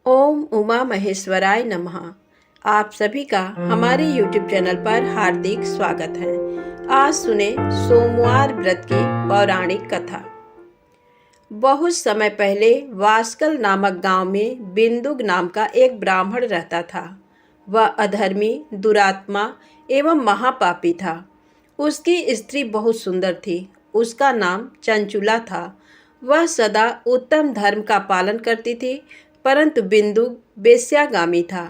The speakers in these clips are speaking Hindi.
ओम उमा महेश्वराय नमः। आप सभी का हमारे YouTube चैनल पर हार्दिक स्वागत है। आज सुने सोमवार व्रत की पौराणिक कथा। बहुत समय पहले वास्कल नामक गांव में बिंदुक नाम का एक ब्राह्मण रहता था। वह अधर्मी, दुरात्मा एवं महापापी था। उसकी स्त्री बहुत सुंदर थी। उसका नाम चंचुला था। वह सदा उत्तम धर्म का पालन करती थी, परंतु बिंदुक वेश्यागामी था।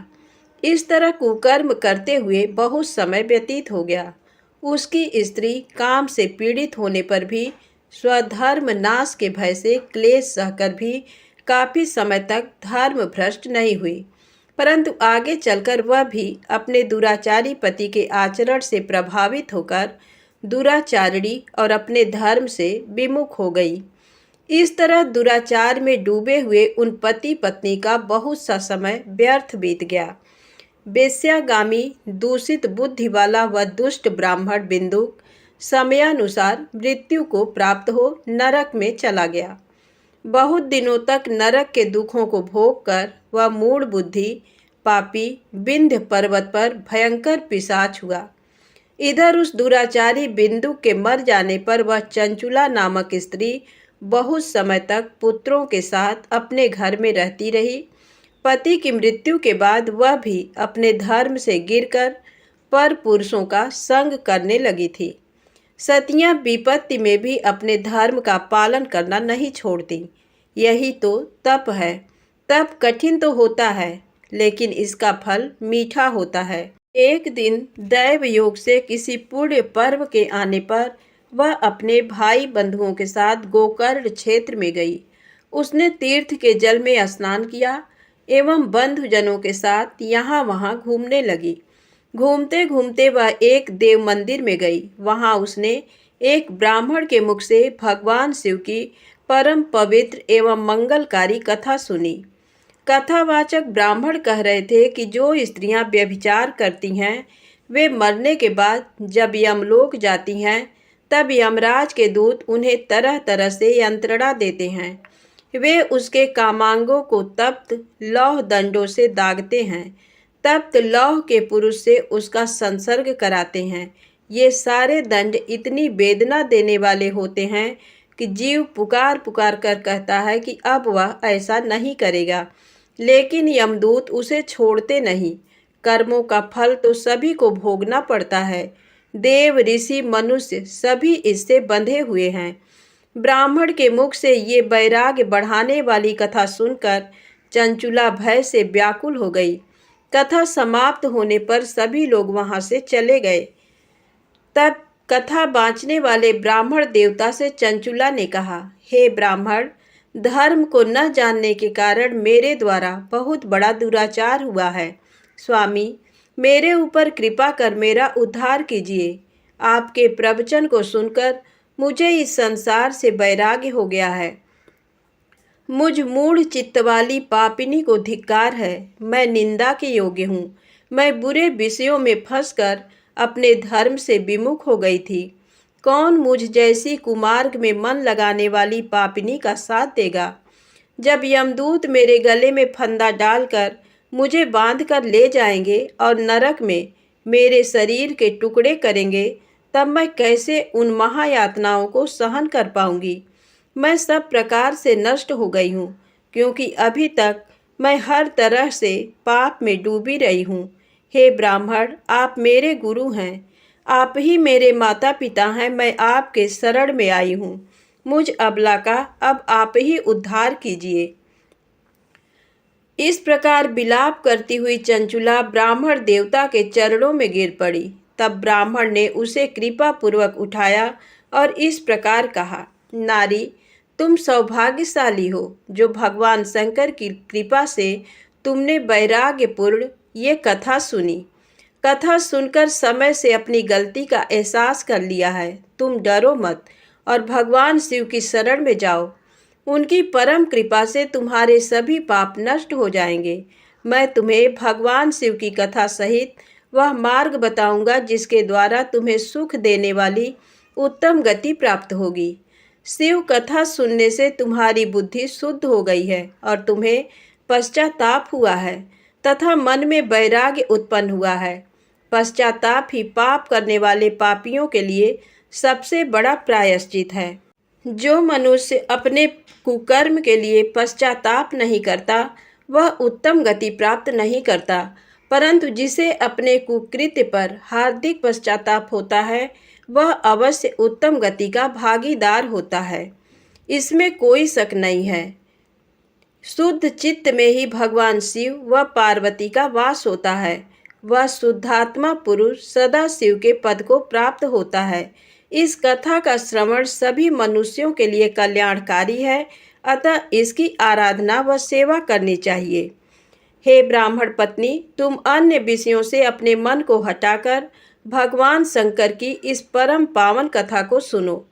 इस तरह कुकर्म करते हुए बहुत समय व्यतीत हो गया। उसकी स्त्री काम से पीड़ित होने पर भी स्वधर्म नाश के भय से क्लेश सहकर भी काफी समय तक धर्म भ्रष्ट नहीं हुई, परंतु आगे चलकर वह भी अपने दुराचारी पति के आचरण से प्रभावित होकर दुराचारिणी और अपने धर्म से विमुख हो गई। इस तरह दुराचार में डूबे हुए उन पति पत्नी का बहुत सा समय व्यर्थ बीत गया। वेश्यागामी, दूषित बुद्धि वाला वह दुष्ट ब्राह्मण बिंदुक समयानुसार मृत्यु को प्राप्त हो नरक में चला गया। बहुत दिनों तक नरक के दुखों को भोग कर वह मूढ़ बुद्धि पापी विंध्य पर्वत पर भयंकर पिशाच हुआ। इधर उस दुराचारी बिंदुक के मर जाने पर वह चंचुला नामक स्त्री बहुत समय तक पुत्रों के साथ अपने घर में रहती रही। पति की मृत्यु के बाद वह भी अपने धर्म से गिरकर पर पुरुषों का संग करने लगी थी। सतियां विपत्ति में भी अपने धर्म का पालन करना नहीं छोड़ती। यही तो तप है। तप कठिन तो होता है, लेकिन इसका फल मीठा होता है। एक दिन दैव योग से किसी पुण्य पर्व के आने पर वह अपने भाई बंधुओं के साथ गोकर्ण क्षेत्र में गई। उसने तीर्थ के जल में स्नान किया एवं बंधुजनों के साथ यहाँ वहाँ घूमने लगी। घूमते घूमते वह एक देव मंदिर में गई। वहाँ उसने एक ब्राह्मण के मुख से भगवान शिव की परम पवित्र एवं मंगलकारी कथा सुनी। कथावाचक ब्राह्मण कह रहे थे कि जो स्त्रियां व्यभिचार करती हैं वे मरने के बाद जब यमलोक जाती हैं तब यमराज के दूत उन्हें तरह तरह से यंत्रणा देते हैं। वे उसके कामांगों को तप्त लौह दंडों से दागते हैं। तप्त लौह के पुरुष से उसका संसर्ग कराते हैं। ये सारे दंड इतनी वेदना देने वाले होते हैं कि जीव पुकार पुकार कर कहता है कि अब वह ऐसा नहीं करेगा, लेकिन यमदूत उसे छोड़ते नहीं। कर्मों का फल तो सभी को भोगना पड़ता है। देव, ऋषि, मनुष्य सभी इससे बंधे हुए हैं। ब्राह्मण के मुख से ये वैराग्य बढ़ाने वाली कथा सुनकर चंचुला भय से व्याकुल हो गई। कथा समाप्त होने पर सभी लोग वहां से चले गए। तब कथा बाँचने वाले ब्राह्मण देवता से चंचुला ने कहा, हे ब्राह्मण, धर्म को न जानने के कारण मेरे द्वारा बहुत बड़ा दुराचार हुआ है। स्वामी, मेरे ऊपर कृपा कर मेरा उद्धार कीजिए। आपके प्रवचन को सुनकर मुझे इस संसार से वैराग्य हो गया है। मुझ मूढ़ चित्त वाली पापिनी को धिक्कार है। मैं निंदा के योग्य हूँ। मैं बुरे विषयों में फंसकर अपने धर्म से विमुख हो गई थी। कौन मुझ जैसी कुमार्ग में मन लगाने वाली पापिनी का साथ देगा? जब यमदूत मेरे गले में फंदा डालकर मुझे बांधकर ले जाएंगे और नरक में मेरे शरीर के टुकड़े करेंगे, तब मैं कैसे उन महायातनाओं को सहन कर पाऊंगी? मैं सब प्रकार से नष्ट हो गई हूँ, क्योंकि अभी तक मैं हर तरह से पाप में डूबी रही हूँ। हे ब्राह्मण, आप मेरे गुरु हैं। आप ही मेरे माता पिता हैं। मैं आपके शरण में आई हूँ। मुझ अबला का अब आप ही उद्धार कीजिए। इस प्रकार विलाप करती हुई चंचुला ब्राह्मण देवता के चरणों में गिर पड़ी। तब ब्राह्मण ने उसे कृपा पूर्वक उठाया और इस प्रकार कहा, नारी, तुम सौभाग्यशाली हो जो भगवान शंकर की कृपा से तुमने वैराग्यपूर्ण ये कथा सुनी। कथा सुनकर समय से अपनी गलती का एहसास कर लिया है। तुम डरो मत और भगवान शिव की शरण में जाओ। उनकी परम कृपा से तुम्हारे सभी पाप नष्ट हो जाएंगे। मैं तुम्हें भगवान शिव की कथा सहित वह मार्ग बताऊंगा जिसके द्वारा तुम्हें सुख देने वाली उत्तम गति प्राप्त होगी। शिव कथा सुनने से तुम्हारी बुद्धि शुद्ध हो गई है और तुम्हें पश्चाताप हुआ है तथा मन में वैराग्य उत्पन्न हुआ है। पश्चाताप ही पाप करने वाले पापियों के लिए सबसे बड़ा प्रायश्चित है। जो मनुष्य अपने कुकर्म के लिए पश्चाताप नहीं करता वह उत्तम गति प्राप्त नहीं करता, परंतु जिसे अपने कुकृत्य पर हार्दिक पश्चाताप होता है वह अवश्य उत्तम गति का भागीदार होता है, इसमें कोई शक नहीं है। शुद्ध चित्त में ही भगवान शिव व पार्वती का वास होता है। वह शुद्धात्मा पुरुष सदा शिव के पद को प्राप्त होता है। इस कथा का श्रवण सभी मनुष्यों के लिए कल्याणकारी है, अतः इसकी आराधना व सेवा करनी चाहिए। हे ब्राह्मण पत्नी, तुम अन्य विषयों से अपने मन को हटाकर भगवान शंकर की इस परम पावन कथा को सुनो।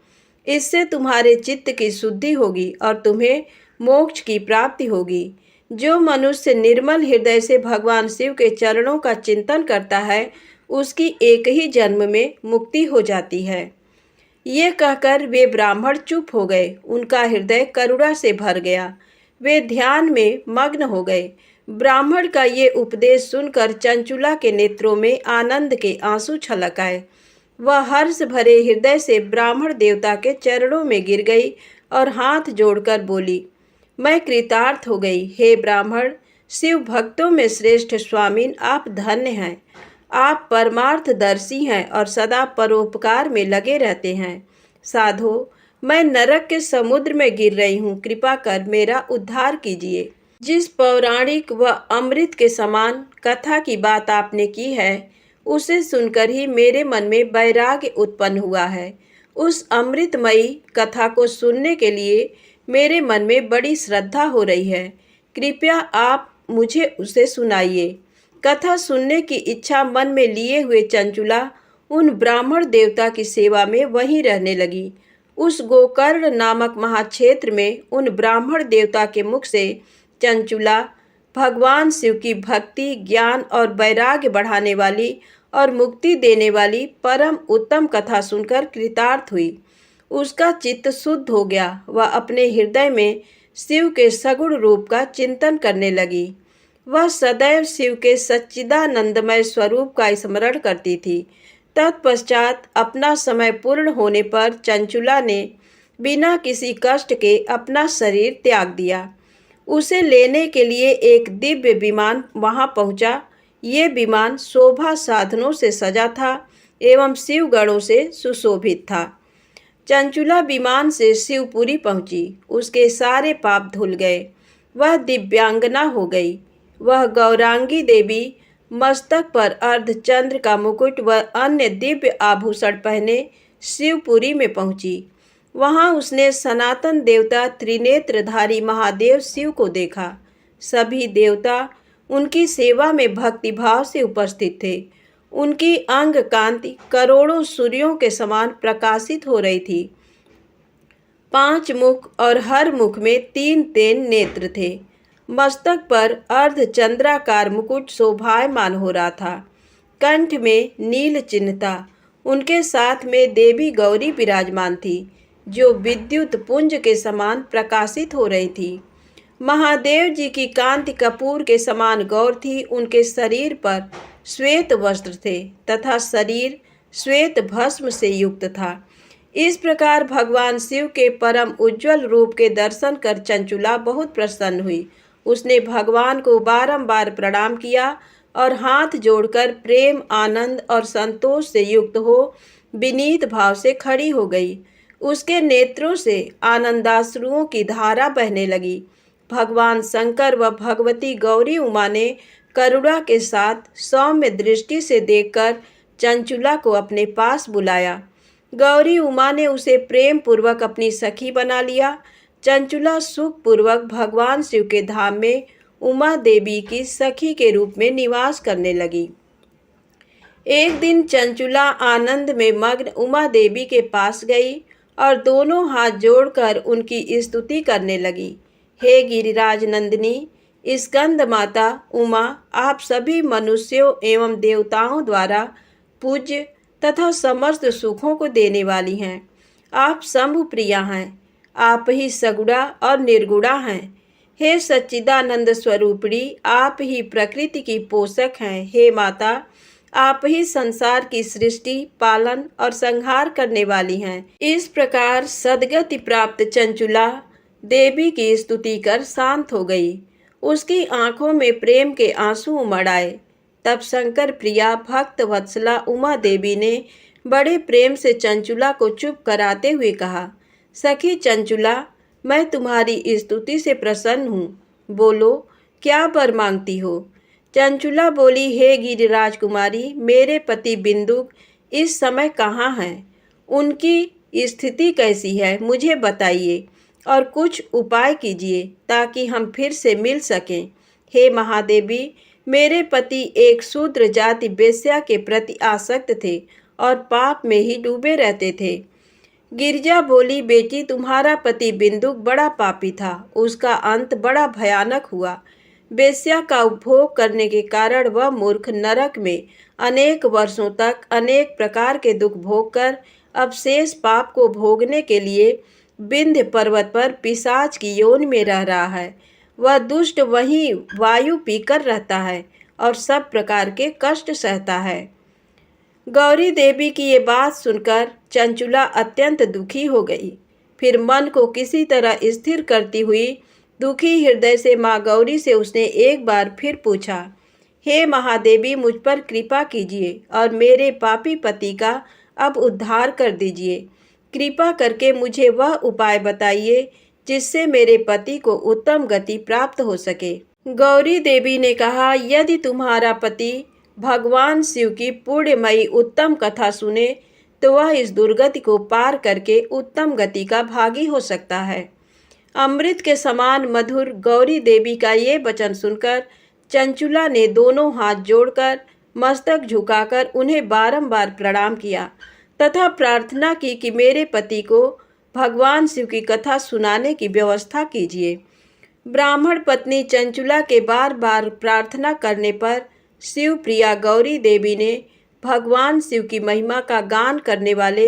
इससे तुम्हारे चित्त की शुद्धि होगी और तुम्हें मोक्ष की प्राप्ति होगी। जो मनुष्य निर्मल हृदय से भगवान शिव के चरणों का चिंतन करता है उसकी एक ही जन्म में मुक्ति हो जाती है। ये कहकर वे ब्राह्मण चुप हो गए। उनका हृदय करुणा से भर गया। वे ध्यान में मग्न हो गए। ब्राह्मण का ये उपदेश सुनकर चंचुला के नेत्रों में आनंद के आंसू छलक आए। वह हर्ष भरे हृदय से ब्राह्मण देवता के चरणों में गिर गई और हाथ जोड़कर बोली, मैं कृतार्थ हो गई। हे ब्राह्मण, शिव भक्तों में श्रेष्ठ स्वामीन, आप धन्य हैं। आप परमार्थदर्शी हैं और सदा परोपकार में लगे रहते हैं। साधो, मैं नरक के समुद्र में गिर रही हूँ, कृपा कर मेरा उद्धार कीजिए। जिस पौराणिक व अमृत के समान कथा की बात आपने की है, उसे सुनकर ही मेरे मन में वैराग्य उत्पन्न हुआ है। उस अमृतमयी कथा को सुनने के लिए मेरे मन में बड़ी श्रद्धा हो रही है। कृपया आप मुझे उसे सुनाइए। कथा सुनने की इच्छा मन में लिए हुए चंचुला उन ब्राह्मण देवता की सेवा में वहीं रहने लगी। उस गोकर्ण नामक महाक्षेत्र में उन ब्राह्मण देवता के मुख से चंचुला भगवान शिव की भक्ति, ज्ञान और वैराग्य बढ़ाने वाली और मुक्ति देने वाली परम उत्तम कथा सुनकर कृतार्थ हुई। उसका चित्त शुद्ध हो गया। वह अपने हृदय में शिव के सगुण रूप का चिंतन करने लगी। वह सदैव शिव के सच्चिदानंदमय स्वरूप का स्मरण करती थी। तत्पश्चात अपना समय पूर्ण होने पर चंचुला ने बिना किसी कष्ट के अपना शरीर त्याग दिया। उसे लेने के लिए एक दिव्य विमान वहां पहुंचा। ये विमान शोभा साधनों से सजा था एवं शिवगणों से सुशोभित था। चंचुला विमान से शिवपुरी पहुंची। उसके सारे पाप धुल गए। वह दिव्यांगना हो गई। वह गौरांगी देवी मस्तक पर अर्धचंद्र का मुकुट व अन्य दिव्य आभूषण पहने शिवपुरी में पहुंची। वहां उसने सनातन देवता त्रिनेत्रधारी महादेव शिव को देखा। सभी देवता उनकी सेवा में भक्तिभाव से उपस्थित थे। उनकी अंग कांति करोड़ों सूर्यों के समान प्रकाशित हो रही थी। 5 मुख और हर मुख में 3 नेत्र थे। मस्तक पर अर्धचंद्राकार मुकुट शोभायमान हो रहा था। कंठ में नील चिन्ह था। उनके साथ में देवी गौरी विराजमान थी, जो विद्युत पुंज के समान प्रकाशित हो रही थी। महादेव जी की कांति कपूर के समान गौर थी। उनके शरीर पर श्वेत वस्त्र थे तथा शरीर श्वेत भस्म से युक्त था। इस प्रकार भगवान शिव के परम उज्जवल रूप के दर्शन कर चंचुला बहुत प्रसन्न हुई। उसने भगवान को बारंबार प्रणाम किया और हाथ जोड़कर प्रेम, आनंद और संतोष से युक्त हो विनीत भाव से खड़ी हो गई। उसके नेत्रों से आनंदाश्रुओं की धारा बहने लगी। भगवान शंकर व भगवती गौरी उमा ने करुणा के साथ सौम्य दृष्टि से देखकर चंचुला को अपने पास बुलाया। गौरी उमा ने उसे प्रेम पूर्वक अपनी सखी बना लिया। चंचुला सुख पूर्वक भगवान शिव के धाम में उमा देवी की सखी के रूप में निवास करने लगी। एक दिन चंचुला आनंद में मग्न उमा देवी के पास गई और दोनों हाथ जोड़कर उनकी स्तुति करने लगी। हे गिरिराज नंदिनी, स्कंद माता उमा, आप सभी मनुष्यों एवं देवताओं द्वारा पूज्य तथा समस्त सुखों को देने वाली हैं। आप शंभु प्रिया हैं। आप ही सगुणा और निर्गुणा हैं। हे सच्चिदानंद स्वरूपिणी, आप ही प्रकृति की पोषक हैं। हे माता, आप ही संसार की सृष्टि, पालन और संहार करने वाली हैं। इस प्रकार सद्गति प्राप्त चंचुला देवी की स्तुति कर शांत हो गई। उसकी आंखों में प्रेम के आंसू उमड़ आए। तब शंकर प्रिया भक्त वत्सला उमा देवी ने बड़े प्रेम से चंचुला को चुप कराते हुए कहा, सखी चंचुला, मैं तुम्हारी स्तुति से प्रसन्न हूँ। बोलो, क्या वर मांगती हो? चंचुला बोली, हे गिरिराज कुमारी, मेरे पति बिंदुक इस समय कहाँ हैं? उनकी स्थिति कैसी है, मुझे बताइए और कुछ उपाय कीजिए ताकि हम फिर से मिल सकें। हे महादेवी, मेरे पति एक शूद्र जाति वेश्या के प्रति आसक्त थे और पाप में ही डूबे रहते थे। गिरिजा बोली, बेटी, तुम्हारा पति बिंदुक बड़ा पापी था, उसका अंत बड़ा भयानक हुआ। वेश्या का उपभोग करने के कारण वह मूर्ख नरक में अनेक वर्षों तक अनेक प्रकार के दुख भोगकर अब शेष पाप को भोगने के लिए विंध्य पर्वत पर पिशाच की योनि में रह रहा है। वह दुष्ट वहीं वायु पीकर रहता है और सब प्रकार के कष्ट सहता है। गौरी देवी की ये बात सुनकर चंचुला अत्यंत दुखी हो गई। फिर मन को किसी तरह स्थिर करती हुई दुखी हृदय से माँ गौरी से उसने एक बार फिर पूछा, हे महादेवी, मुझ पर कृपा कीजिए और मेरे पापी पति का अब उद्धार कर दीजिए। कृपा करके मुझे वह उपाय बताइए जिससे मेरे पति को उत्तम गति प्राप्त हो सके। गौरी देवी ने कहा, यदि तुम्हारा पति भगवान शिव की पुण्यमयी उत्तम कथा सुने तो वह इस दुर्गति को पार करके उत्तम गति का भागी हो सकता है। अमृत के समान मधुर गौरी देवी का ये वचन सुनकर चंचुला ने दोनों हाथ जोड़कर मस्तक झुकाकर उन्हें बारंबार प्रणाम किया तथा प्रार्थना की कि मेरे पति को भगवान शिव की कथा सुनाने की व्यवस्था कीजिए। ब्राह्मण पत्नी चंचुला के बार बार प्रार्थना करने पर शिव प्रिया गौरी देवी ने भगवान शिव की महिमा का गान करने वाले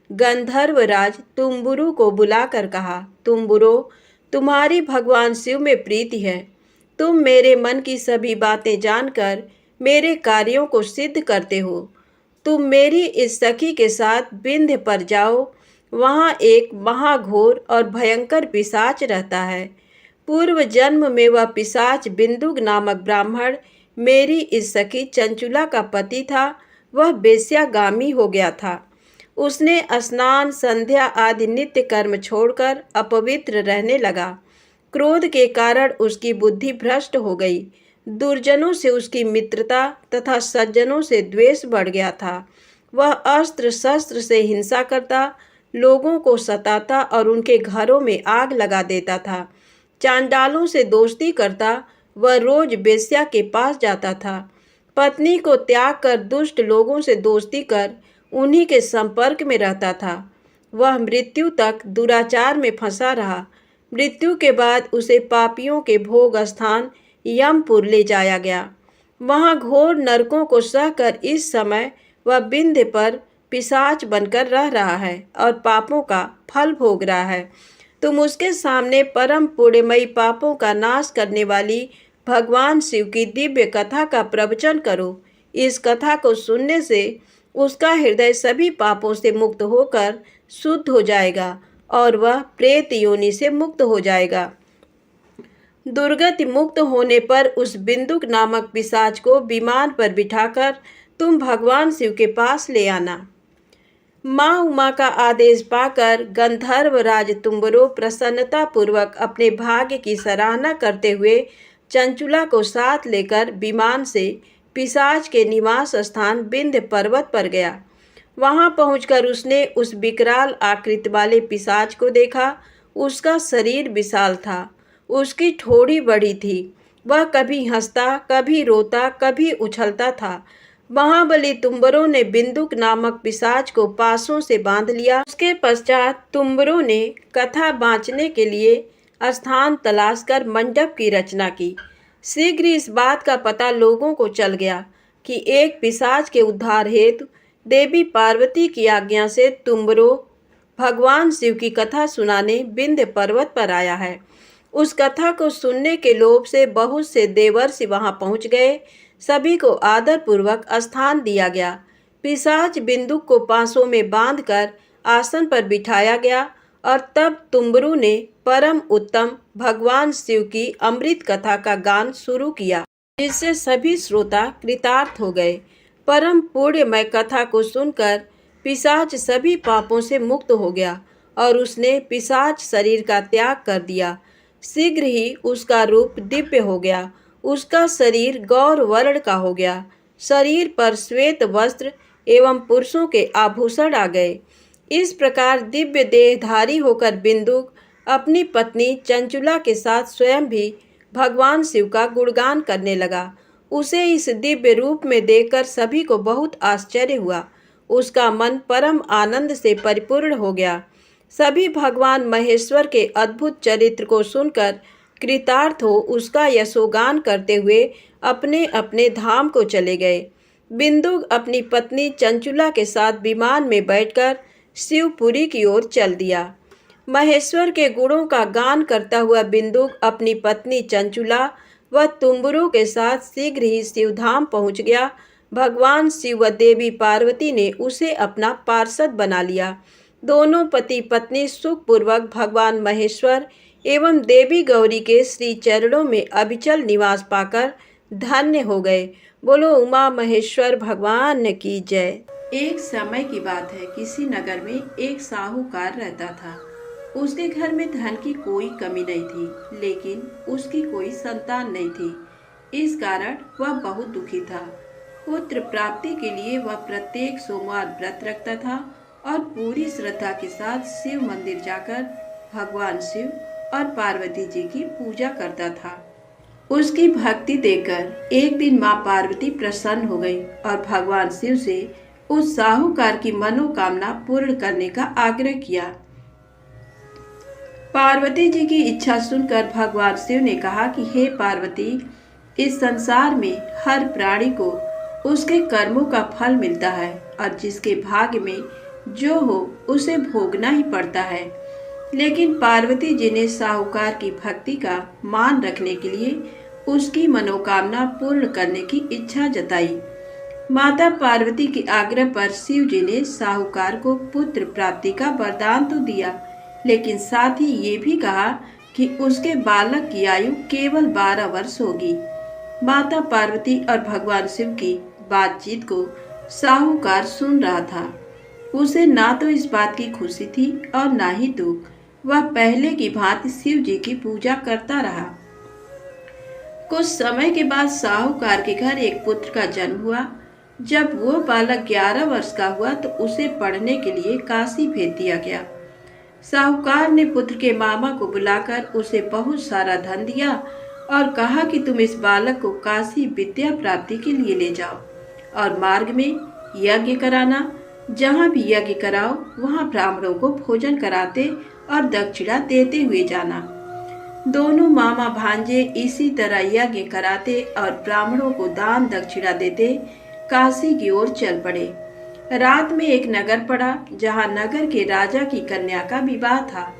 गंधर्वराज तुम्बुरु को बुलाकर कहा, तुम्बुरो, तुम्हारी भगवान शिव में प्रीति है। तुम मेरे मन की सभी बातें जानकर मेरे कार्यों को सिद्ध करते हो। तुम मेरी इस सखी के साथ विंध्य पर जाओ। वहाँ एक महाघोर और भयंकर पिशाच रहता है। पूर्व जन्म में वह पिशाच बिंदुक नामक ब्राह्मण मेरी इस सखी चंचुला का पति था। वह वेश्यागामी हो गया था। उसने स्नान, संध्या आदि नित्य कर्म छोड़कर अपवित्र रहने लगा। क्रोध के कारण उसकी बुद्धि भ्रष्ट हो गई। दुर्जनों से उसकी मित्रता तथा सज्जनों से द्वेष बढ़ गया था। वह अस्त्र शस्त्र से हिंसा करता, लोगों को सताता और उनके घरों में आग लगा देता था। चांडालों से दोस्ती करता, वह रोज वेश्या के पास जाता था। पत्नी को त्याग कर दुष्ट लोगों से दोस्ती कर उन्हीं के संपर्क में रहता था। वह मृत्यु तक दुराचार में फंसा रहा। मृत्यु के बाद उसे पापियों के भोग स्थान यमपुर ले जाया गया। वहाँ घोर नरकों को सहकर इस समय वह विंध्य पर पिशाच बनकर रह रहा है और पापों का फल भोग रहा है। तुम उसके सामने परम पुण्यमयी पापों का नाश करने वाली भगवान शिव की दिव्य कथा का प्रवचन करो। इस कथा को सुनने से उसका हृदय सभी पापों से मुक्त होकर शुद्ध हो जाएगा और वह प्रेत योनि से मुक्त हो जाएगा। दुर्गति मुक्त होने पर उस बिंदुक नामक पिशाच को विमान पर बिठाकर तुम भगवान शिव के पास ले आना। माँ उमा का आदेश पाकर गंधर्वराज तुम्बरो प्रसन्नता पूर्वक अपने भाग्य की सराहना करते हुए चंचुला को साथ लेकर विमान से पिशाच के निवास स्थान विंध्य पर्वत पर गया। वहां पहुंचकर उसने उस विकराल आकृति वाले पिशाच को देखा। उसका शरीर विशाल था, उसकी ठोड़ी बड़ी थी। वह कभी हंसता, कभी रोता, कभी उछलता था। महाबली तुम्बरों ने बिंदुक नामक पिशाच को पासों से बांध लिया। उसके पश्चात तुम्बरों ने कथा बाँचने के लिए स्थान तलाश कर मंडप की रचना की। शीघ्र इस बात का पता लोगों को चल गया कि एक पिशाच के उद्धार हेतु देवी पार्वती की आज्ञा से तुम्बरो भगवान शिव की कथा सुनाने विंध्य पर्वत पर आया है। उस कथा को सुनने के लोभ से बहुत से देवर्षि वहां पहुंच गए। सभी को आदर पूर्वक स्थान दिया गया। पिशाच बिंदुक को पांसों में बांधकर आसन पर बिठाया गया और तब तुम्बरू ने परम उत्तम भगवान शिव की अमृत कथा का गान शुरू किया, जिससे सभी श्रोता कृतार्थ हो गए। परम पुण्यमय कथा को सुनकर पिशाच सभी पापों से मुक्त हो गया और उसने पिशाच शरीर का त्याग कर दिया। शीघ्र ही उसका रूप दिव्य हो गया। उसका शरीर गौर वर्ण का हो गया। शरीर पर श्वेत वस्त्र एवं पुरुषों के आभूषण आ गए। इस प्रकार दिव्य देहधारी होकर बिंदुक अपनी पत्नी चंचुला के साथ स्वयं भी भगवान शिव का गुणगान करने लगा। उसे इस दिव्य रूप में देखकर सभी को बहुत आश्चर्य हुआ। उसका मन परम आनंद से परिपूर्ण हो गया। सभी भगवान महेश्वर के अद्भुत चरित्र को सुनकर कृतार्थ हो उसका यशोगान करते हुए अपने अपने धाम को चले गए। बिंदुक अपनी पत्नी चंचुला के साथ विमान में बैठकर शिवपुरी की ओर चल दिया। महेश्वर के गुणों का गान करता हुआ बिंदुक अपनी पत्नी चंचुला व तुम्बरू के साथ शीघ्र ही शिवधाम पहुंच गया। भगवान शिव व देवी पार्वती ने उसे अपना पार्षद बना लिया। दोनों पति पत्नी सुखपूर्वक भगवान महेश्वर एवं देवी गौरी के श्री चरणों में अविचल निवास पाकर धन्य हो गए। बोलो उमा महेश्वर भगवान की जय। एक समय की बात है, किसी नगर में एक साहूकार रहता था। उसके घर में धन की कोई कमी नहीं थी, लेकिन उसकी कोई संतान नहीं थी। इस कारण वह बहुत दुखी था। पुत्र प्राप्ति के लिए वह प्रत्येक सोमवार व्रत रखता था और पूरी श्रद्धा के साथ शिव मंदिर जाकर भगवान शिव और पार्वती जी की पूजा करता था। उसकी भक्ति देखकर एक दिन माँ पार्वती प्रसन्न हो गई और भगवान शिव से उस साहूकार की मनोकामना पूर्ण करने का आग्रह किया। पार्वती जी की इच्छा सुनकर भगवान शिव ने कहा कि हे पार्वती, इस संसार में हर प्राणी को उसके कर्मों का फल मिलता है और जिसके भाग्य में जो हो उसे भोगना ही पड़ता है। लेकिन पार्वती जी ने साहूकार की भक्ति का मान रखने के लिए उसकी मनोकामना पूर्ण करने की इच्छा जताई। माता पार्वती के आग्रह पर शिव जी ने साहूकार को पुत्र प्राप्ति का वरदान तो दिया, लेकिन साथ ही ये भी कहा कि उसके बालक की आयु केवल 12 वर्ष होगी। माता पार्वती और भगवान शिव की बातचीत को साहूकार सुन रहा था। उसे ना तो इस बात की खुशी थी और ना ही दुख। वह पहले की भांति शिव जी की पूजा करता रहा। कुछ समय के बाद साहूकार के घर एक पुत्र का जन्म हुआ। जब वो बालक 11 वर्ष का हुआ तो उसे पढ़ने के लिए काशी भेज दिया गया। साहूकार ने पुत्र के मामा को बुलाकर उसे बहुत सारा धन दिया और कहा कि तुम इस बालक को काशी विद्या प्राप्ति के लिए ले जाओ और मार्ग में यज्ञ कराना। जहाँ भी यज्ञ कराओ वहाँ ब्राह्मणों को भोजन कराते और दक्षिणा देते हुए जाना। दोनों मामा भांजे इसी तरह यज्ञ कराते और ब्राह्मणों को दान दक्षिणा देते काशी की ओर चल पड़े। रात में एक नगर पड़ा जहाँ नगर के राजा की कन्या का विवाह था,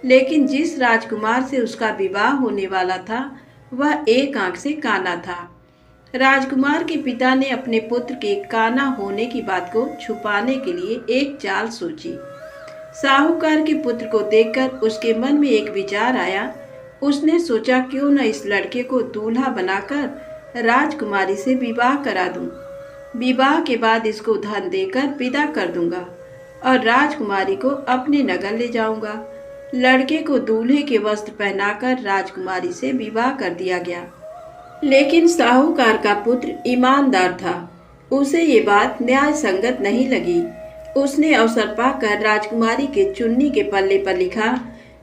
लेकिन जिस राजकुमार से उसका विवाह होने वाला था वह एक आंख से काना था। राजकुमार के पिता ने अपने पुत्र के काना होने की बात को छुपाने के लिए एक चाल सोची। साहूकार के पुत्र को देखकर उसके मन में एक विचार आया। उसने सोचा क्यों न इस लड़के को दूल्हा बनाकर राजकुमारी से विवाह करा दूं। विवाह के बाद इसको धन देकर विदा कर दूंगा और राजकुमारी को अपने नगर ले जाऊंगा। लड़के को दूल्हे के वस्त्र पहनाकर राजकुमारी से विवाह कर दिया गया। लेकिन साहूकार का पुत्र ईमानदार था। उसे ये बात न्याय संगत नहीं लगी। उसने अवसर पाकर राजकुमारी के चुन्नी के पल्ले पर लिखा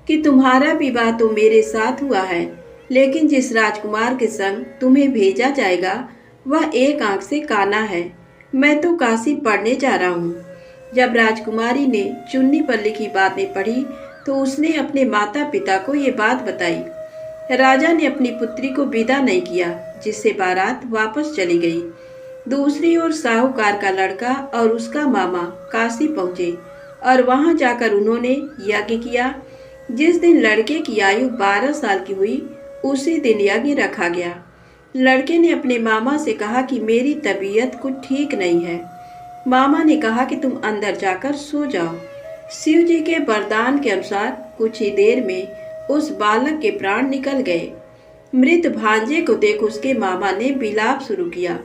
कि तुम्हारा विवाह तो मेरे साथ हुआ है, लेकिन जिस राजकुमार के संग तुम्हें भेजा जाएगा वह एक आंख से काना है। मैं तो काशी पढ़ने जा रहा हूँ। जब राजकुमारी ने चुन्नी पर लिखी बातें पढ़ी तो उसने अपने माता पिता को ये बात बताई। राजा ने अपनी पुत्री को विदा नहीं किया, जिससे बारात वापस चली गई। दूसरी ओर साहूकार का लड़का और उसका मामा काशी पहुंचे और वहां जाकर उन्होंने यज्ञ किया। जिस दिन लड़के की आयु 12 साल की हुई उसी दिन यज्ञ रखा गया। लड़के ने अपने मामा से कहा कि मेरी तबीयत कुछ ठीक नहीं है। मामा ने कहा कि तुम अंदर जाकर सो जाओ। शिव जी के वरदान के अनुसार कुछ ही देर में उस बालक के प्राण निकल गए। मृत भांजे को देख उसके मामा ने विलाप शुरू किया।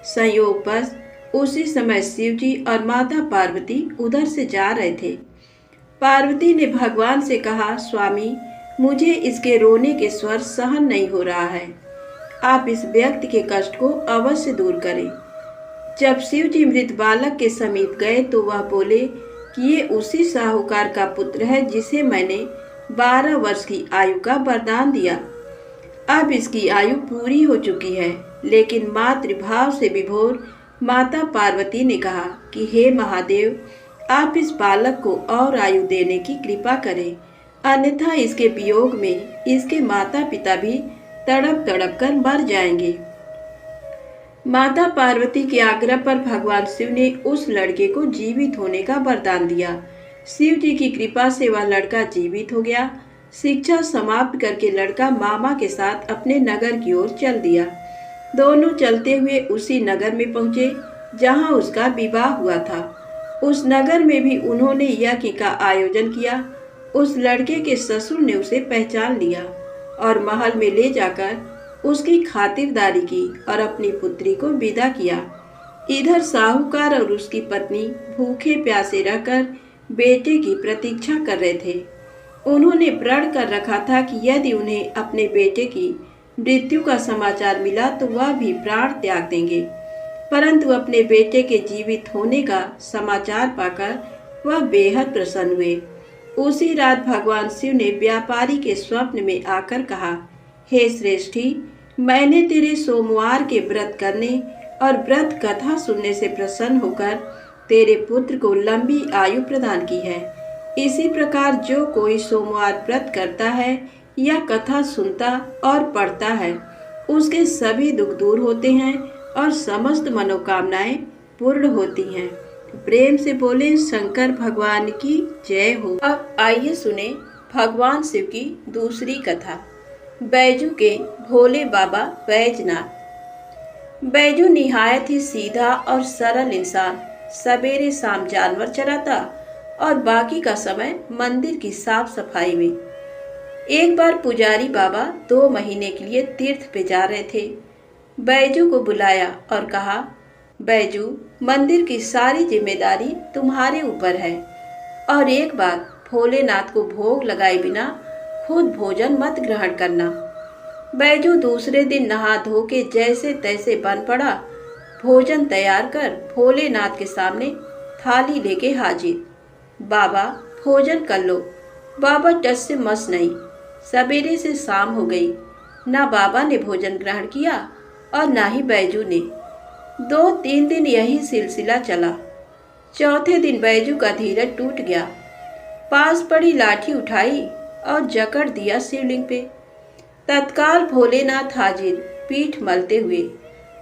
संयोगवश उसी समय शिव जी और माता पार्वती उधर से जा रहे थे। पार्वती ने भगवान से कहा, स्वामी, मुझे इसके रोने के स्वर सहन नहीं हो रहा है। आप इस व्यक्ति के कष्ट को अवश्य दूर करें। जब शिव जी मृत बालक के समीप गए तो वह बोले कि ये उसी साहूकार का पुत्र है जिसे मैंने 12 वर्ष की आयु का वरदान दिया। अब इसकी आयु पूरी हो चुकी है। लेकिन मातृभाव से विभोर माता पार्वती ने कहा कि हे महादेव, आप इस बालक को और आयु देने की कृपा करें, अन्यथा इसके वियोग में इसके माता पिता भी तड़प तड़प कर मर जाएंगे। माता पार्वती के आग्रह पर भगवान शिव ने उस लड़के को जीवित होने का वरदान दिया। शिव जी की कृपा से वह लड़का जीवित हो गया। शिक्षा समाप्त करके लड़का मामा के साथ अपने नगर की ओर चल दिया। दोनों चलते हुए उसी नगर में पहुंचे जहां उसका विवाह हुआ था। उस नगर में भी उन्होंने यज्ञ का आयोजन किया। उस लड़के के ससुर ने उसे पहचान लिया और महल में ले जाकर उसकी खातिरदारी की और अपनी पुत्री को विदा किया। इधर साहूकार और उसकी पत्नी भूखे प्यासे रहकर बेटे की प्रतीक्षा कर रहे थे। उन्होंने प्रण कर रखा था कि यदि उन्हें अपने बेटे की मृत्यु का समाचार मिला तो वह भी प्राण त्याग देंगे, परंतु अपने बेटे के जीवित होने का समाचार पाकर वह बेहद प्रसन्न हुए। उसी रात भगवान शिव ने व्यापारी के स्वप्न में आकर कहा, हे श्रेष्ठी, मैंने तेरे सोमवार के व्रत करने और व्रत कथा सुनने से प्रसन्न होकर तेरे पुत्र को लंबी आयु प्रदान की है। इसी प्रकार जो कोई सोमवार व्रत करता है या कथा सुनता और पढ़ता है, उसके सभी दुख दूर होते हैं और समस्त मनोकामनाएं पूर्ण होती हैं। प्रेम से बोले शंकर भगवान की जय हो। अब आइए सुने भगवान शिव की दूसरी कथा, बैजू के भोले बाबा बैजनाथ। बैजू निहायत ही सीधा और सरल इंसान सवेरे शाम जानवर चराता और बाकी का समय मंदिर की साफ सफाई में। एक बार पुजारी बाबा 2 महीने के लिए तीर्थ पे जा रहे थे। बैजू को बुलाया और कहा, बैजू, मंदिर की सारी जिम्मेदारी तुम्हारे ऊपर है और एक बात, भोलेनाथ को भोग लगाए बिना खुद भोजन मत ग्रहण करना। बैजू दूसरे दिन नहा धो के जैसे तैसे बन पड़ा। भोजन तैयार कर भोलेनाथ के सामने थाली लेके हाजिर। बाबा, भोजन कर लो। बाबा टस से मस नहीं। सवेरे से शाम हो गई, ना बाबा ने भोजन ग्रहण किया और ना ही बैजू ने। 2-3 दिन यही सिलसिला चला। चौथे दिन बैजू का धीरज टूट गया। पास पड़ी लाठी उठाई और जकड़ दिया शिवलिंग पे। तत्काल भोलेनाथ हाजिर, पीठ मलते हुए।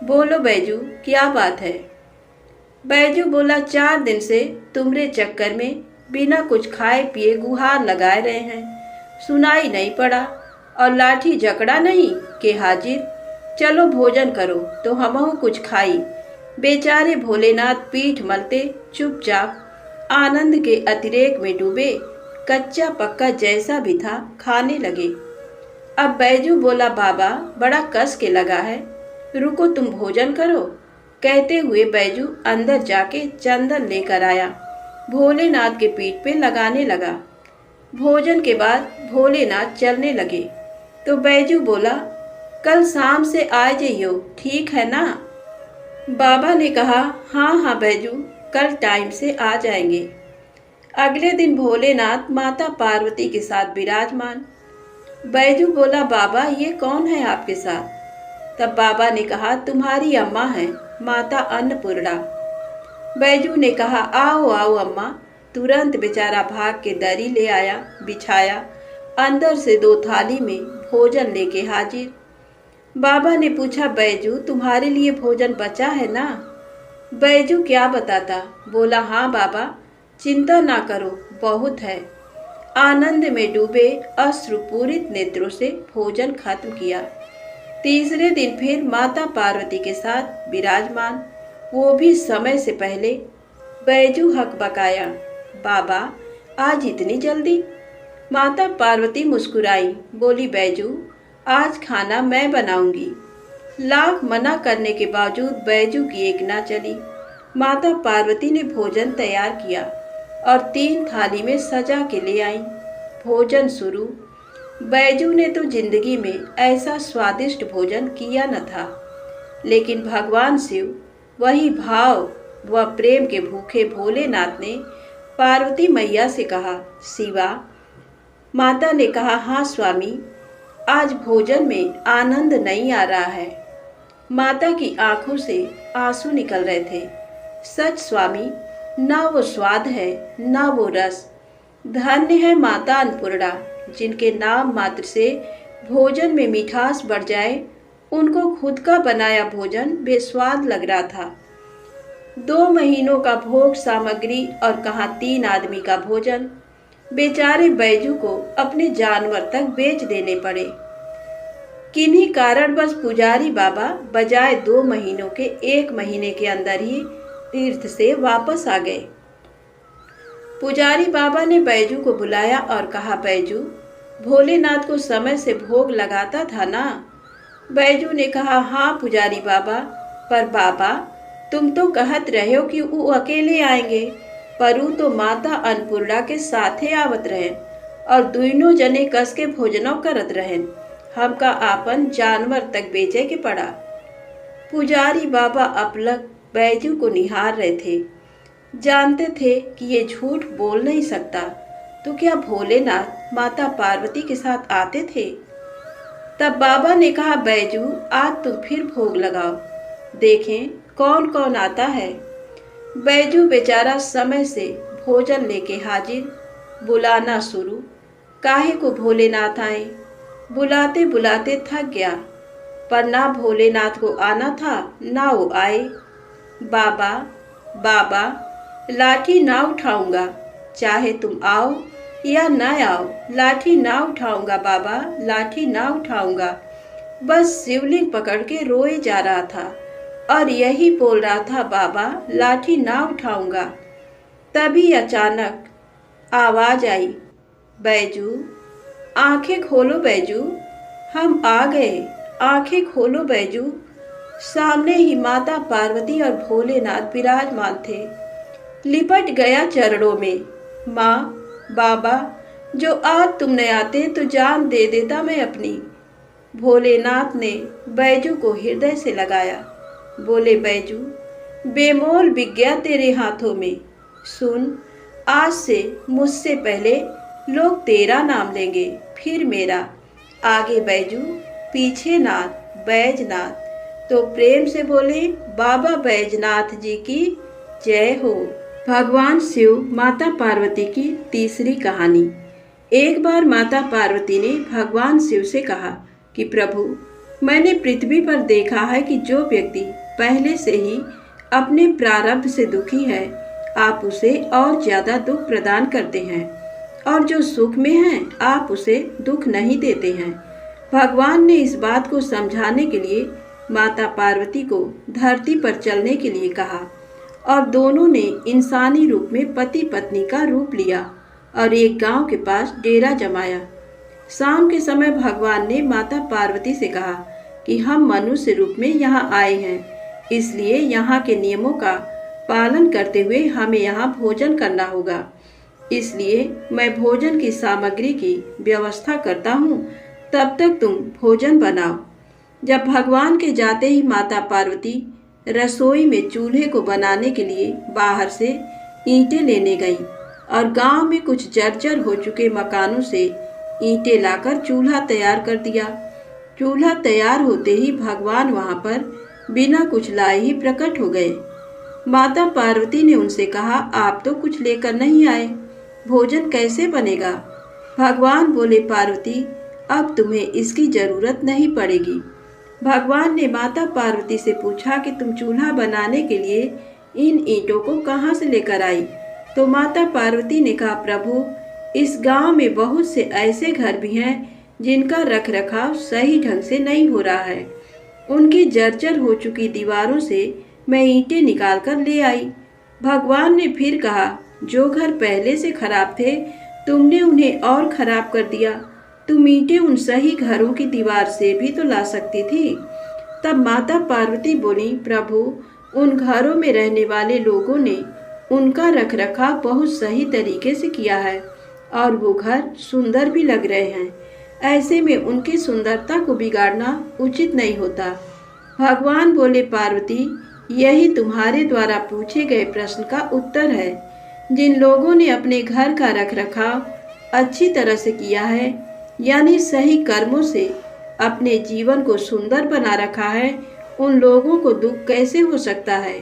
बोलो बैजू, क्या बात है? बैजू बोला, 4 दिन से तुम्हारे चक्कर में बिना कुछ खाए पिए गुहार लगाए रहे हैं, सुनाई नहीं पड़ा और लाठी जकड़ा नहीं के हाजिर। चलो भोजन करो तो हमहु कुछ खाई। बेचारे भोलेनाथ पीठ मलते चुपचाप आनंद के अतिरेक में डूबे, कच्चा पक्का जैसा भी था खाने लगे। अब बैजू बोला, बाबा, बड़ा कस के लगा है, रुको तुम भोजन करो। कहते हुए बैजू अंदर जाके चंदन लेकर आया, भोलेनाथ के पीठ पे लगाने लगा। भोजन के बाद भोलेनाथ चलने लगे तो बैजू बोला, कल शाम से आ जाइयो, ठीक है ना? बाबा ने कहा, हाँ हाँ बैजू, कल टाइम से आ जाएंगे। अगले दिन भोलेनाथ माता पार्वती के साथ विराजमान। बैजू बोला, बाबा, ये कौन है आपके साथ? तब बाबा ने कहा, तुम्हारी अम्मा है, माता अन्नपूर्णा। बैजू ने कहा, आओ आओ अम्मा। तुरंत बेचारा भाग के दरी ले आया, बिछाया, अंदर से 2 थाली में भोजन लेके हाजिर। बाबा ने पूछा, बैजू, तुम्हारे लिए भोजन बचा है ना? बैजू क्या बताता, बोला, हाँ बाबा, चिंता ना करो, बहुत है। आनंद में डूबे अश्रुपूरित नेत्रों से भोजन खत्म किया। तीसरे दिन फिर माता पार्वती के साथ विराजमान, वो भी समय से पहले, बैजू हकबकाया, बाबा आज इतनी जल्दी? माता पार्वती मुस्कुराई, बोली बैजू आज खाना मैं बनाऊंगी। लाख मना करने के बावजूद बैजू की एक ना चली। माता पार्वती ने भोजन तैयार किया और 3 थाली में सजा के ले आई। भोजन शुरू। बैजू ने तो जिंदगी में ऐसा स्वादिष्ट भोजन किया न था, लेकिन भगवान शिव, वही भाव व प्रेम के भूखे भोलेनाथ ने पार्वती मैया से कहा, शिवा। माता ने कहा, हाँ स्वामी, आज भोजन में आनंद नहीं आ रहा है। माता की आंखों से आंसू निकल रहे थे। सच स्वामी, ना वो स्वाद है ना वो रस। धन्य है माता अन्नपूर्णा, जिनके नाम मात्र से भोजन में मिठास बढ़ जाए। उनको खुद का बनाया भोजन बेस्वाद लग रहा था। 2 महीनों का भोग सामग्री और कहाँ 3 आदमी का भोजन। बेचारे बैजू को अपने जानवर तक बेच देने पड़े। किन्हीं कारणवश पुजारी बाबा बजाय 2 महीनों के 1 महीने के अंदर ही तीर्थ से वापस आ गए। पुजारी बाबा ने बैजू को बुलाया और कहा, बैजू, भोलेनाथ को समय से भोग लगाता था ना? बैजू ने कहा, हाँ पुजारी बाबा, पर बाबा तुम तो कहत रहे हो कि वो अकेले आएंगे, पर वो तो माता अन्नपूर्णा के साथे आवत रहें और दोनों जने कस के भोजनों करत रहें। हमका आपन जानवर तक बेचे के पड़ा। पुजारी बाबा अपलक बैजू को निहार रहे थे। जानते थे कि ये झूठ बोल नहीं सकता, तो क्या भोलेनाथ माता पार्वती के साथ आते थे? तब बाबा ने कहा, बैजू आज तुम फिर भोग लगाओ, देखें कौन कौन आता है। बैजू बेचारा समय से भोजन लेके हाजिर। बुलाना शुरू। काहे को भोलेनाथ आए? बुलाते बुलाते थक गया, पर ना भोलेनाथ को आना था ना वो आए। बाबा बाबा, लाठी ना उठाऊंगा, चाहे तुम आओ या ना आओ, लाठी ना उठाऊंगा बाबा, लाठी ना उठाऊंगा। बस शिवलिंग पकड़ के रोए जा रहा था और यही बोल रहा था, बाबा लाठी ना उठाऊंगा। तभी अचानक आवाज आई, बैजू आंखें खोलो बैजू, हम आ गए, आंखें खोलो बैजू। सामने ही माता पार्वती और भोलेनाथ विराजमान थे। लिपट गया चरणों में, माँ बाबा, जो आज तुम न आते तो जान दे देता मैं अपनी। भोलेनाथ ने बैजू को हृदय से लगाया। बोले, बैजू बेमोल बिक गया तेरे हाथों में। सुन, आज से मुझसे पहले लोग तेरा नाम लेंगे, फिर मेरा। आगे बैजू, पीछे नाथ, बैजनाथ। तो प्रेम से बोले, बाबा बैजनाथ जी की जय हो। भगवान शिव माता पार्वती की तीसरी कहानी। एक बार माता पार्वती ने भगवान शिव से कहा कि प्रभु, मैंने पृथ्वी पर देखा है कि जो व्यक्ति पहले से ही अपने प्रारब्ध से दुखी है, आप उसे और ज्यादा दुख प्रदान करते हैं, और जो सुख में है आप उसे दुख नहीं देते हैं। भगवान ने इस बात को समझाने के लिए माता पार्वती को धरती पर चलने के लिए कहा और दोनों ने इंसानी रूप में पति पत्नी का रूप लिया और एक गांव के पास डेरा जमाया। शाम के समय भगवान ने माता पार्वती से कहा कि हम मनुष्य रूप में यहाँ आए हैं, इसलिए यहाँ के नियमों का पालन करते हुए हमें यहाँ भोजन करना होगा। इसलिए मैं भोजन की सामग्री की व्यवस्था करता हूँ, तब तक तुम भोजन बनाओ। जब भगवान के जाते ही माता पार्वती रसोई में चूल्हे को बनाने के लिए बाहर से ईंटें लेने गईं और गांव में कुछ जर्जर हो चुके मकानों से ईंटें लाकर चूल्हा तैयार कर दिया। चूल्हा तैयार होते ही भगवान वहां पर बिना कुछ लाए ही प्रकट हो गए। माता पार्वती ने उनसे कहा, आप तो कुछ लेकर नहीं आए, भोजन कैसे बनेगा? भगवान बोले, पार्वती अब तुम्हें इसकी जरूरत नहीं पड़ेगी। भगवान ने माता पार्वती से पूछा कि तुम चूल्हा बनाने के लिए इन ईंटों को कहाँ से लेकर आई? तो माता पार्वती ने कहा, प्रभु इस गांव में बहुत से ऐसे घर भी हैं जिनका रखरखाव सही ढंग से नहीं हो रहा है। उनकी जर्जर हो चुकी दीवारों से मैं ईंटें निकाल कर ले आई। भगवान ने फिर कहा, जो घर पहले से खराब थे तुमने उन्हें और खराब कर दिया। तुम ईंटें उन सही घरों की दीवार से भी तो ला सकती थी। तब माता पार्वती बोली, प्रभु, उन घरों में रहने वाले लोगों ने उनका रखरखाव बहुत सही तरीके से किया है और वो घर सुंदर भी लग रहे हैं। ऐसे में उनकी सुंदरता को बिगाड़ना उचित नहीं होता। भगवान बोले, पार्वती, यही तुम्हारे द्वारा पूछे गए प्रश्न का उत्तर है। जिन लोगों ने अपने घर का रखरखाव अच्छी तरह से किया है, यानी सही कर्मों से अपने जीवन को सुंदर बना रखा है, उन लोगों को दुख कैसे हो सकता है।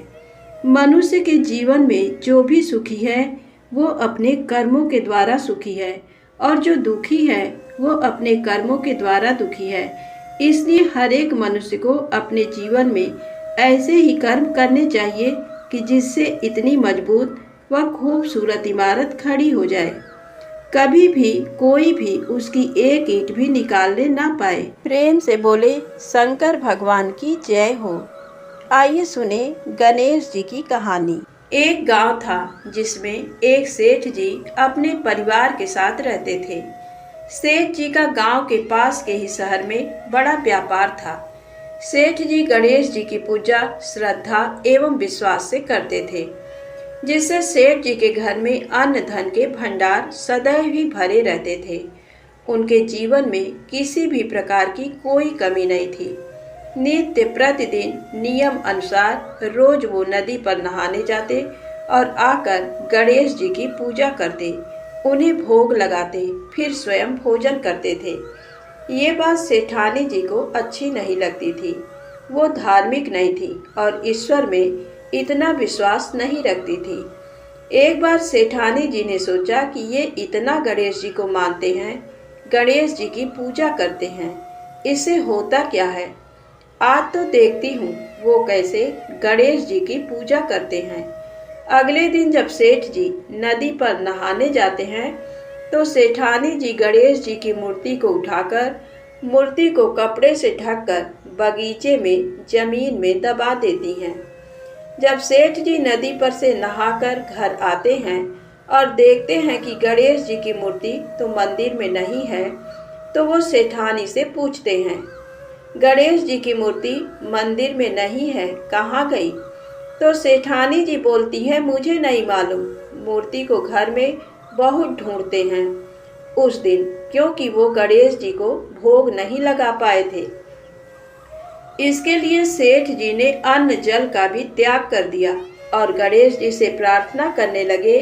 मनुष्य के जीवन में जो भी सुखी है वो अपने कर्मों के द्वारा सुखी है और जो दुखी है वो अपने कर्मों के द्वारा दुखी है। इसलिए हर एक मनुष्य को अपने जीवन में ऐसे ही कर्म करने चाहिए कि जिससे इतनी मजबूत व खूबसूरत इमारत खड़ी हो जाए, कभी भी कोई भी उसकी एक ईंट भी निकालने ना पाए। प्रेम से बोले, शंकर भगवान की जय हो। आइए सुने गणेश जी की कहानी। एक गांव था जिसमें एक सेठ जी अपने परिवार के साथ रहते थे। सेठ जी का गांव के पास के ही शहर में बड़ा व्यापार था। सेठ जी गणेश जी की पूजा श्रद्धा एवं विश्वास से करते थे, जिससे सेठ जी के घर में अन्न धन के भंडार सदैव ही भरे रहते थे। उनके जीवन में किसी भी प्रकार की कोई कमी नहीं थी। नित्य प्रतिदिन नियम अनुसार रोज वो नदी पर नहाने जाते और आकर गणेश जी की पूजा करते, उन्हें भोग लगाते, फिर स्वयं भोजन करते थे। ये बात सेठानी जी को अच्छी नहीं लगती थी। वो धार्मिक नहीं थी और ईश्वर में इतना विश्वास नहीं रखती थी। एक बार सेठानी जी ने सोचा कि ये इतना गणेश जी को मानते हैं, गणेश जी की पूजा करते हैं, इससे होता क्या है। आज तो देखती हूँ वो कैसे गणेश जी की पूजा करते हैं। अगले दिन जब सेठ जी नदी पर नहाने जाते हैं तो सेठानी जी गणेश जी की मूर्ति को उठाकर मूर्ति को कपड़े से ढककर बगीचे में जमीन में दबा देती हैं। जब सेठ जी नदी पर से नहाकर घर आते हैं और देखते हैं कि गणेश जी की मूर्ति तो मंदिर में नहीं है, तो वो सेठानी से पूछते हैं, गणेश जी की मूर्ति मंदिर में नहीं है, कहाँ गई। तो सेठानी जी बोलती है, मुझे नहीं मालूम, मूर्ति को घर में बहुत ढूंढते हैं उस दिन, क्योंकि वो गणेश जी को भोग नहीं लगा पाए थे। इसके लिए सेठ जी ने अन्न जल का भी त्याग कर दिया और गणेश जी से प्रार्थना करने लगे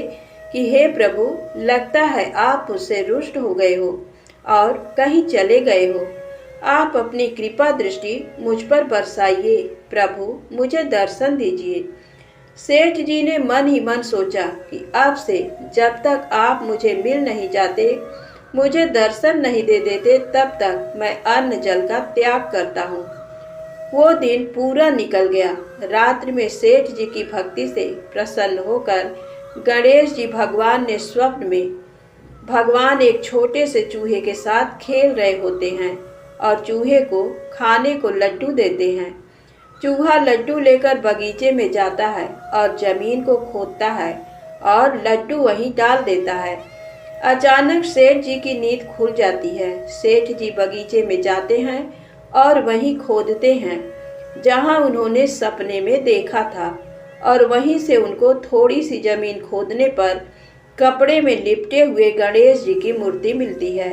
कि हे प्रभु, लगता है आप मुझसे रुष्ट हो गए हो और कहीं चले गए हो। आप अपनी कृपा दृष्टि मुझ पर बरसाइए, प्रभु मुझे दर्शन दीजिए। सेठ जी ने मन ही मन सोचा कि अब से जब तक आप मुझे मिल नहीं जाते, मुझे दर्शन नहीं दे देते, तब तक मैं अन्न जल का त्याग करता हूँ। वो दिन पूरा निकल गया। रात्रि में सेठ जी की भक्ति से प्रसन्न होकर गणेश जी भगवान ने स्वप्न में भगवान एक छोटे से चूहे के साथ खेल रहे होते हैं और चूहे को खाने को लड्डू देते हैं। चूहा लड्डू लेकर बगीचे में जाता है और जमीन को खोदता है और लड्डू वहीं डाल देता है। अचानक सेठ जी की नींद खुल जाती है। सेठ जी बगीचे में जाते हैं और वहीं खोदते हैं जहां उन्होंने सपने में देखा था, और वहीं से उनको थोड़ी सी जमीन खोदने पर कपड़े में लिपटे हुए गणेश जी की मूर्ति मिलती है।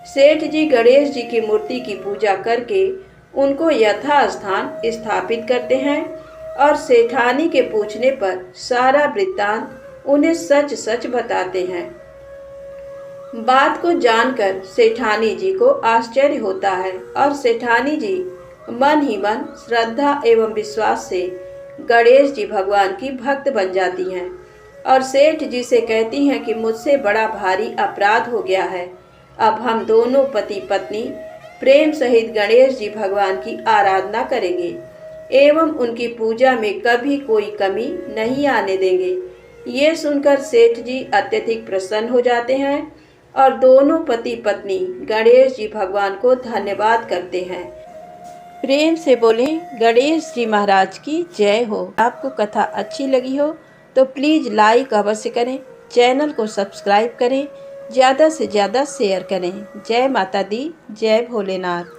सेठ जी गणेश जी की मूर्ति की पूजा करके उनको यथास्थान स्थापित करते हैं और सेठानी के पूछने पर सारा वृत्तांत उन्हें सच सच बताते हैं। बात को जानकर सेठानी जी को आश्चर्य होता है और सेठानी जी मन ही मन श्रद्धा एवं विश्वास से गणेश जी भगवान की भक्त बन जाती हैं और सेठ जी से कहती हैं कि मुझसे बड़ा भारी अपराध हो गया है। अब हम दोनों पति पत्नी प्रेम सहित गणेश जी भगवान की आराधना करेंगे एवं उनकी पूजा में कभी कोई कमी नहीं आने देंगे। ये सुनकर सेठ जी अत्यधिक प्रसन्न हो जाते हैं और दोनों पति पत्नी गणेश जी भगवान को धन्यवाद करते हैं। प्रेम से बोलें गणेश जी महाराज की जय हो। आपको कथा अच्छी लगी हो तो प्लीज़ लाइक अवश्य करें, चैनल को सब्सक्राइब करें, ज़्यादा से ज़्यादा शेयर करें। जय माता दी, जय भोलेनाथ।